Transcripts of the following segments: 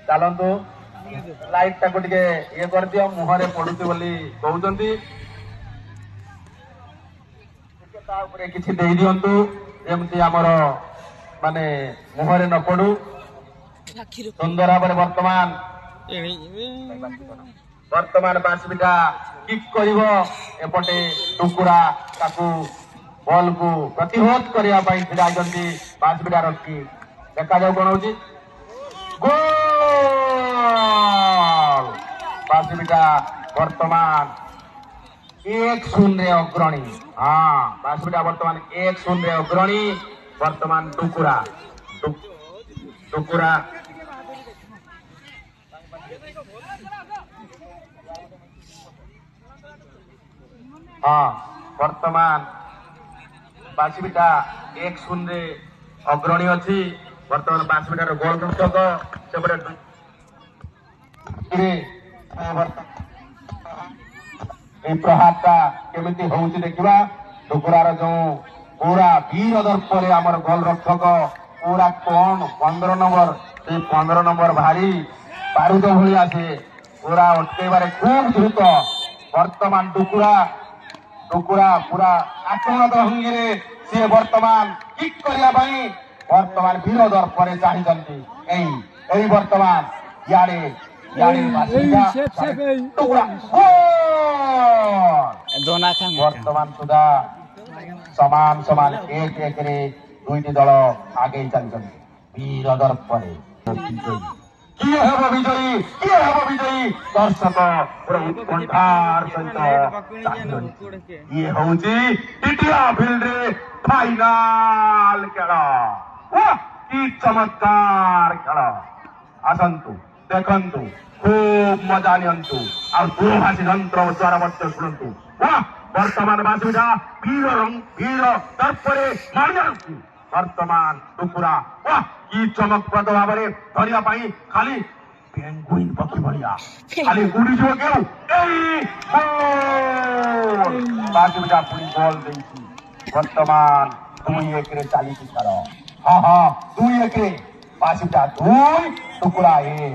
ଚାଲନ୍ତୁ ଲାଇଟ୍ ଟାକୁ ଟିକେ ଇଏ କରିଦିଅ, ମୁହଁରେ ପଡୁଛି ବୋଲି କହୁଛନ୍ତି, ତା ଉପରେ କିଛି ଦେଇ ଦିଅନ୍ତୁ ଯେମିତି ଆମର ମାନେ ମୁହଁରେ ନ ପଡୁ। ସୁନ୍ଦର ଭାବରେ ବର୍ତ୍ତମାନ ବାଂଶୀଟା କିକ୍ କରିବ। ଏପଟେ ଟୁକୁରା ତାକୁ ବଲକୁ ପ୍ରତିହତ କରିବା ପାଇଁ ଛିଡା ହେଇଛନ୍ତି। ବାଂଶୀଟା ରଖି ଦେଖାଯାଉ କଣ ହଉଛି। ଗୋଲ୍! ବାଂଶୀଟା ବର୍ତ୍ତମାନ 1-0 ଅଗ୍ରଣୀ। ହଁ, ବାଂଶୀଟା ବର୍ତ୍ତମାନ 1-0 ଅଗ୍ରଣୀ। ବର୍ତ୍ତମାନ ଟୁକୁରା ହଁ, ବର୍ତ୍ତମାନ ବାଂଶୀଟା 1-0 ଅଗ୍ରଣୀ ଅଛି। ବର୍ତ୍ତମାନ ବାଂଶୀଟାର ଗୋଲ ରକ୍ଷକ ସେପଟେ এই প্রহারটা কেমিতি হଉଛି ଦେଖିବା। ଟୁକୁରାର ଯୋଉ ପୁରା ବୀର ଦର୍ପରେ ଆମର ଗୋଲ ରକ୍ଷକ ପୁରା କଣ 15 ନମ୍ବର, ସେ 15 ନମ୍ବର ଭାରି ବାରୁଦ ଭଳିଆ ସେ ପୁରା ଅଟକେଇବାରେ ଖୁବ ଦ୍ରୁତ। ବର୍ତ୍ତମାନ ଟୁକୁରା ପୁରା ଆକ୍ରମଣ ଭଙ୍ଗୀରେ ସିଏ ବର୍ତ୍ତମାନ କିକ୍ କରିବା ପାଇଁ ବର୍ତ୍ତମାନ ବୀର ଦର୍ପରେ ଚାହିଁଛନ୍ତି। ଏଇ ବର୍ତ୍ତମାନ ଇଆଡେ ବର୍ତ୍ତମାନ ସୁଦ୍ଧା ସମାନ 1-1ରେ ଦୁଇଟି ଦଳ ଆଗେଇ ଚାଲିଛନ୍ତି। ବୀର ଦର୍ପରେ କିଏ ହେବ ବିଜୟୀ? ଦର୍ଶକ ଉତ୍କଣ୍ଠାର ସହିତ ଇଏ ହଉଛି ଟିଟିଆ ଫିଲ୍ଡରେ ଫାଇନାଲ ଖେଳ। କି ଚମତ୍କାର ଖେଳ! ଆସନ୍ତୁ, ଦେଖନ୍ତୁ, ଖୁବ ମଜା ନିଅନ୍ତୁ, ଆଉ ଦୂରଭାଷୀ ଯନ୍ତ୍ର ଦ୍ୱାରା ମଧ୍ୟ ଶୁଣନ୍ତୁ। ବର୍ତ୍ତମାନ ବାଂଶୀଟା ବୀର ଦର୍ପରେ ମାରି ଯାଉଛି। ବର୍ତ୍ତମାନ ଟୁକୁରା କି ଚମକପ୍ରଦ ଭାବରେ ଧରିବା ପାଇଁ ଖାଲି ପେଙ୍ଗୁଇନ ପକ୍ଷୀ ଭଳିଆ ଖାଲି ଉଡିଯିବ କେଉଁ। ବାଂଶୀଟା ପୁଣି ଗୋଲ ଦେଇଛି। ବର୍ତ୍ତମାନ 2-1ରେ ଚାଲିଛି ଖେଳ। 2-1ରେ ବାଂଶୀଟା 2, ଟୁକୁରା 1।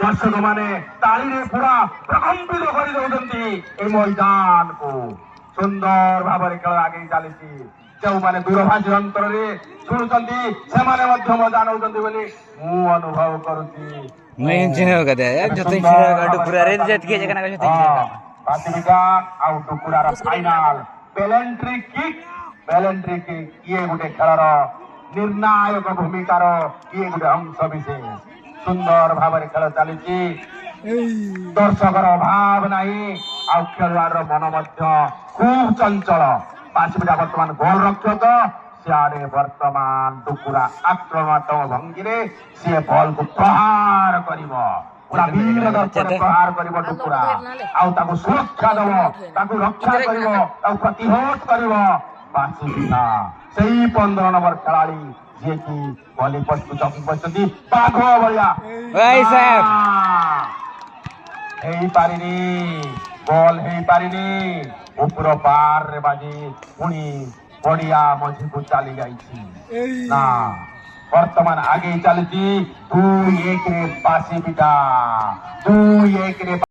ଦର୍ଶକ ମାନେ ତାଳିରେ ପୁରା ପ୍ରକମ୍ପିତ କରିଦେଉଛନ୍ତି ଏ ମଇଦାନକୁ। ସୁନ୍ଦର ଭାବରେ ଖେଳ ଆଗେଇ ଚାଲିଛି। ଯେଉଁମାନେ ଦୂରଭାଷୀ ଯନ୍ତ୍ରରେ ଶୁଣୁଛନ୍ତି ସେମାନେ ମଧ୍ୟ ମଜା ନେଉଛନ୍ତି ବୋଲି ମୁଁ ଅନୁଭବ କରୁଛି। ବାଂଶୀଟା ଆଉ ଟୁକୁରାର ଫାଇନାଲ ପେଲେଣ୍ଟ୍ରି କିକ୍। ଇଏ ଗୋଟେ ଖେଳର ନିର୍ଣ୍ଣାୟକ ଭୂମିକାର ଇଏ ଗୋଟେ ଅଂଶ ବିଶେଷ। ସୁନ୍ଦର ଭାବରେ ଖେଳ ଚାଲିଛି। ଦର୍ଶକର ଅଭାବ ନାହିଁ, ଆଉ ଖେଳୁଆର ମନ ମଧ୍ୟ ଖୁବ ଚଞ୍ଚଳ। ବାଂଶୀଟା ବର୍ତ୍ତମାନ ଗୋଲ ରକ୍ଷକ, ସିଆଡେ ବର୍ତ୍ତମାନ ଟୁକୁରା ଆକ୍ରମଣାତ୍ମକ ଭଙ୍ଗୀରେ ସିଏ ବଲକୁ ପ୍ରହାର କରିବ। ପୁରା ବୀର ଦର୍ପରେ ପ୍ରହାର କରିବ ଟୁକୁରା, ଆଉ ତାକୁ ସୁରକ୍ଷା ଦବ, ତାକୁ ରକ୍ଷା କରିବ, ତାକୁ ପ୍ରତିହତ କରିବ ବାଂଶୀଟା। ସେଇ 15 ନମ୍ବର ଖେଳାଳି ଯିଏକି ଭଲି ପଟକୁ ଚକି ବସିଛନ୍ତି ବାଘ ଭଳିଆ। ହେଇପାରିନି, ବଲ ହେଇପାରିନି, ଉପର ବାରରେ ବାଜି ପୁଣି ପଡିଆ ମଝିକୁ ଚାଲି ଯାଇଛି। ନା, ବର୍ତ୍ତମାନ ଆଗେଇ ଚାଲିଛି 2-1ରେ ବାଂଶୀଟା। 2-1ରେ